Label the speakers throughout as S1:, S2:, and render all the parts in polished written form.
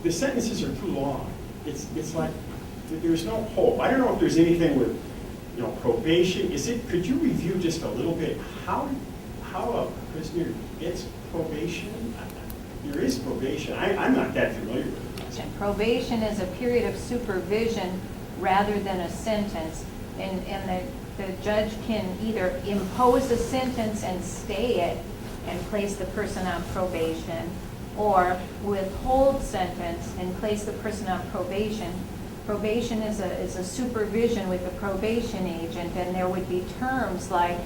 S1: the sentences are too long. It's like there's no hope. I don't know if there's anything with, you know, probation. Could you review just a little bit how a prisoner gets probation? There is probation. I'm not that familiar with it.
S2: And probation is a period of supervision rather than a sentence. And the judge can either impose a sentence and stay it and place the person on probation, or withhold sentence and place the person on probation. Probation is a supervision with the probation agent, and there would be terms like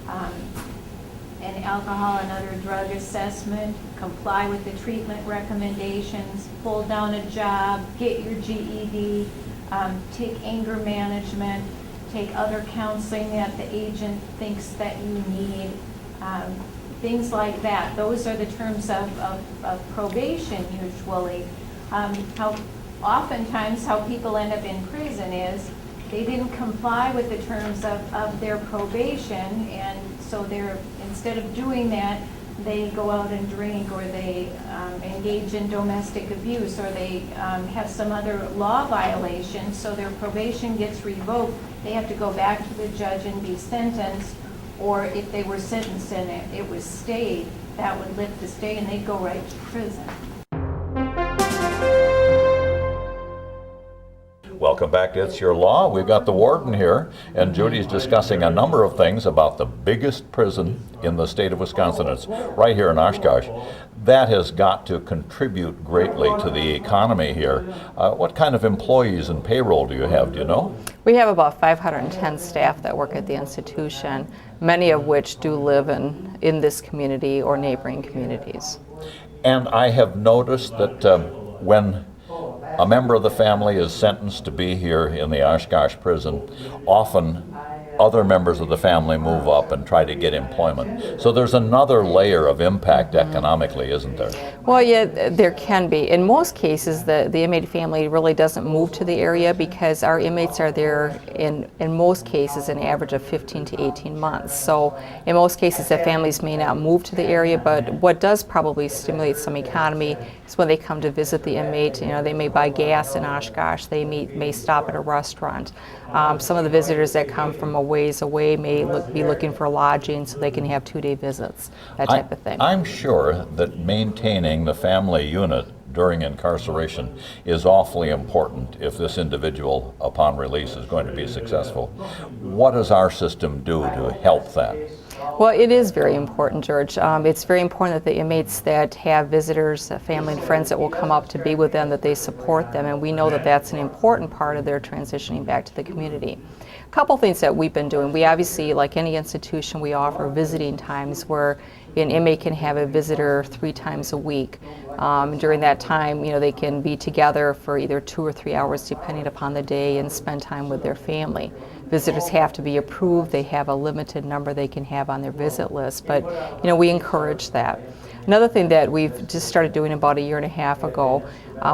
S2: an alcohol and other drug assessment, comply with the treatment recommendations, pull down a job, get your GED, take anger management, take other counseling that the agent thinks that you need, things like that. Those are the terms of probation usually. Oftentimes how people end up in prison is they didn't comply with the terms of their probation, and so instead of doing that, they go out and drink, or they engage in domestic abuse, or they have some other law violation, so their probation gets revoked. They have to go back to the judge and be sentenced, or if they were sentenced and it was stayed, that would lift the stay and they'd go right to prison.
S3: Welcome back to It's Your Law. We've got the warden here, and Judy's discussing a number of things about the biggest prison in the state of Wisconsin. It's right here in Oshkosh. That has got to contribute greatly to the economy here. What kind of employees and payroll do you have? Do you know?
S4: We have about 510 staff that work at the institution, many of which do live in this community or neighboring communities.
S3: And I have noticed that when a member of the family is sentenced to be here in the Oshkosh prison, often other members of the family move up and try to get employment. So there's another layer of impact economically, isn't there?
S4: Well, yeah, there can be. In most cases, the inmate family really doesn't move to the area because our inmates are there in most cases an average of 15 to 18 months. So in most cases, the families may not move to the area, but what does probably stimulate some economy is when they come to visit the inmate. You know, they may buy gas in Oshkosh, they may stop at a restaurant. Some of the visitors that come from a ways away may be looking for lodging so they can have 2-day visits, that type of thing.
S3: I'm sure that maintaining the family unit during incarceration is awfully important if this individual, upon release, is going to be successful. What does our system do to help that?
S4: Well, it is very important, George. It's very important that the inmates that have visitors, family and friends that will come up to be with them, that they support them, and we know that that's an important part of their transitioning back to the community. A couple things that we've been doing. We obviously, like any institution, we offer visiting times where an inmate can have a visitor 3 times a week. During that time, you know, they can be together for either 2 or 3 hours depending upon the day and spend time with their family. Visitors have to be approved. They have a limited number they can have on their visit list, but you know, we encourage that. Another thing that we've just started doing about 1.5 years ago,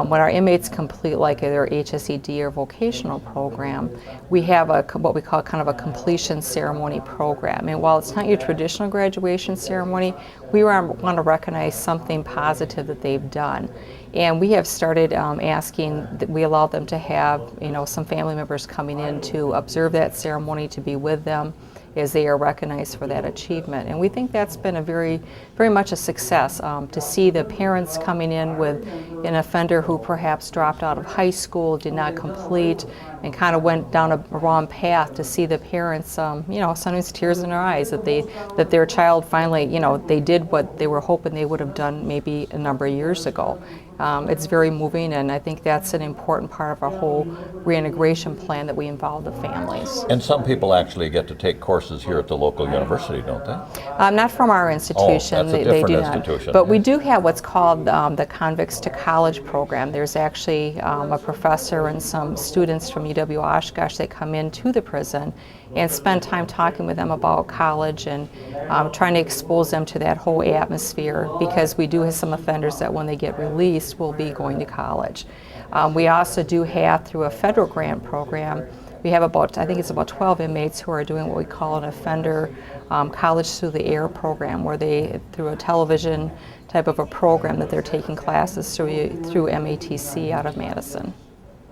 S4: when our inmates complete like their HSED or vocational program, we have what we call kind of a completion ceremony program. And while it's not your traditional graduation ceremony, we want to recognize something positive that they've done. And we have started asking that we allow them to have, you know, some family members coming in to observe that ceremony, to be with them as they are recognized for that achievement. And we think that's been a very much a success, to see the parents coming in with an offender who perhaps dropped out of high school, did not complete, and kind of went down a wrong path, to see the parents, you know, sometimes tears in their eyes that their child finally, you know, they did what they were hoping they would have done maybe a number of years ago. It's very moving, and I think that's an important part of our whole reintegration plan, that we involve the families.
S3: And some people actually get to take courses here at the local university, don't they?
S4: Not from our institution.
S3: Oh, that's a different
S4: they do
S3: institution.
S4: Not. But we do have what's called the Convicts to College program. There's actually a professor and some students from UW Oshkosh that come into the prison and spend time talking with them about college and trying to expose them to that whole atmosphere, because we do have some offenders that when they get released will be going to college. We also do have, through a federal grant program, we have about, I think it's about 12 inmates who are doing what we call an offender college through the air program, where they, through a television type of a program that they're taking classes through MATC out of Madison.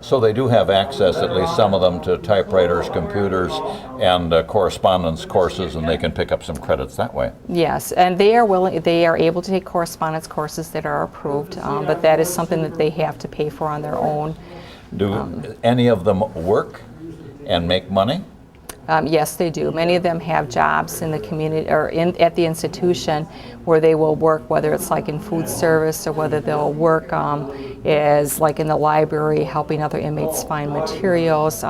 S3: So they do have access, at least some of them, to typewriters, computers, and correspondence courses, and they can pick up some credits that way.
S4: Yes, and they are able to take correspondence courses that are approved, but that is something that they have to pay for on their own.
S3: Do any of them work and make money?
S4: Yes, they do. Many of them have jobs in the community or at the institution where they will work, whether it's like in food service or whether they'll work as like in the library helping other inmates find materials,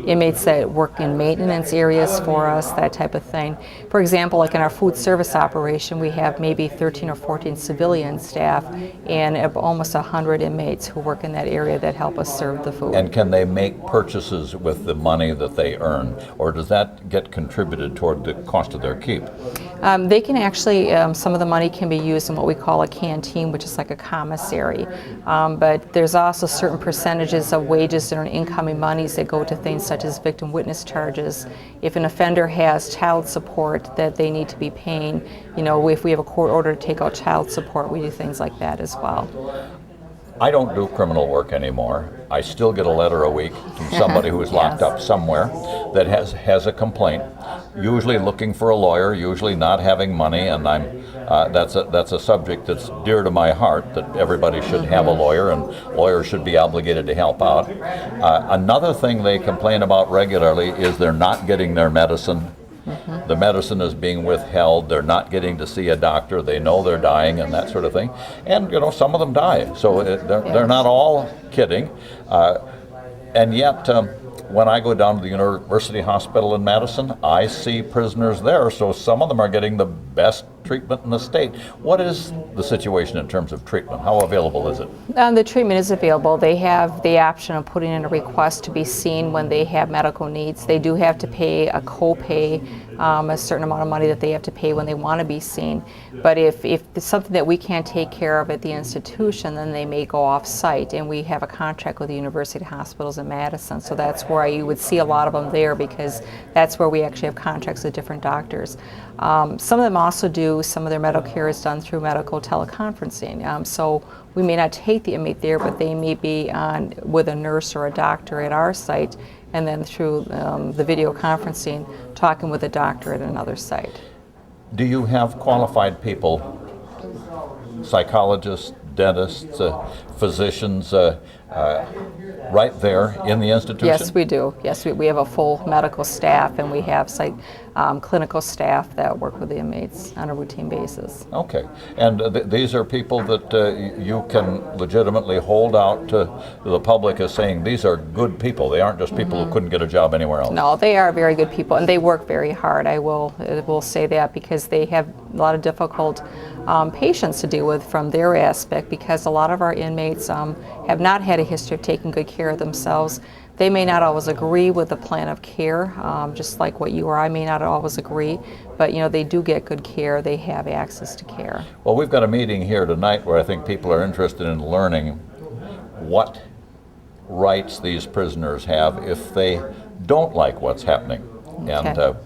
S4: inmates that work in maintenance areas for us, that type of thing. For example, like in our food service operation, we have maybe 13 or 14 civilian staff and almost 100 inmates who work in that area that help us serve the food.
S3: And can they make purchases with the money that they earn, or does that get contributed toward the cost of their keep?
S4: They can actually, some of the money can be used in what we call a canteen, which is like a commissary. But there's also certain percentages of wages that are incoming monies that go to things such as victim witness charges. If an offender has child support that they need to be paying, you know, if we have a court order to take out child support, we do things like that as well.
S3: I don't do criminal work anymore. I still get a letter a week from somebody who is locked up somewhere that has a complaint, usually looking for a lawyer, usually not having money, and that's a subject that's dear to my heart, that everybody should have a lawyer and lawyers should be obligated to help out. Another thing they complain about regularly is they're not getting their medicine. The medicine is being withheld. They're not getting to see a doctor. They know they're dying and that sort of thing. And, you know, some of them die. So they're not all kidding. And yet, when I go down to the University Hospital in Madison, I see prisoners there. So some of them are getting the best treatment in the state. What is the situation in terms of treatment? How available is it?
S4: The treatment is available. They have the option of putting in a request to be seen when they have medical needs. They do have to pay a copay, a certain amount of money that they have to pay when they want to be seen. But if it's something that we can't take care of at the institution, then they may go off-site. And we have a contract with the University Hospitals in Madison, so that's where you would see a lot of them there, because that's where we actually have contracts with different doctors. Some of them also do, some of their medical care is done through medical teleconferencing. So we may not take the inmate there, but they may be on with a nurse or a doctor at our site, and then through the video conferencing, talking with a doctor at another site.
S3: Do you have qualified people, psychologists, dentists, physicians, right there in the institution?
S4: Yes, we do. Yes, we have a full medical staff, and we have clinical staff that work with the inmates on a routine basis.
S3: Okay. And these are people that you can legitimately hold out to the public as saying these are good people. They aren't just people who couldn't get a job anywhere else.
S4: No, they are very good people, and they work very hard. I will say that, because they have a lot of difficult patients to deal with from their aspect, because a lot of our inmates have not had a history of taking good care of themselves. They may not always agree with the plan of care, just like what you or I may not always agree, but you know, they do get good care. They have access to care.
S3: Well, we've got a meeting here tonight where I think people are interested in learning what rights these prisoners have if they don't like what's happening.
S4: Okay.
S3: And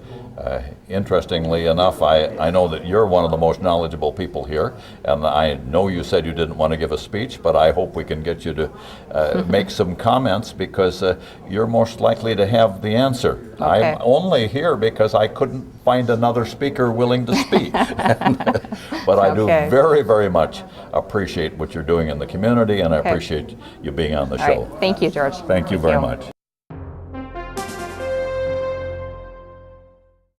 S3: interestingly enough, I know that you're one of the most knowledgeable people here, and I know you said you didn't want to give a speech, but I hope we can get you to make some comments, because you're most likely to have the answer.
S4: Okay.
S3: I'm only here because I couldn't find another speaker willing to speak. But I do very, very much appreciate what you're doing in the community, and I appreciate you being on the show.
S4: All right. Thank you, George.
S3: Thank you very much.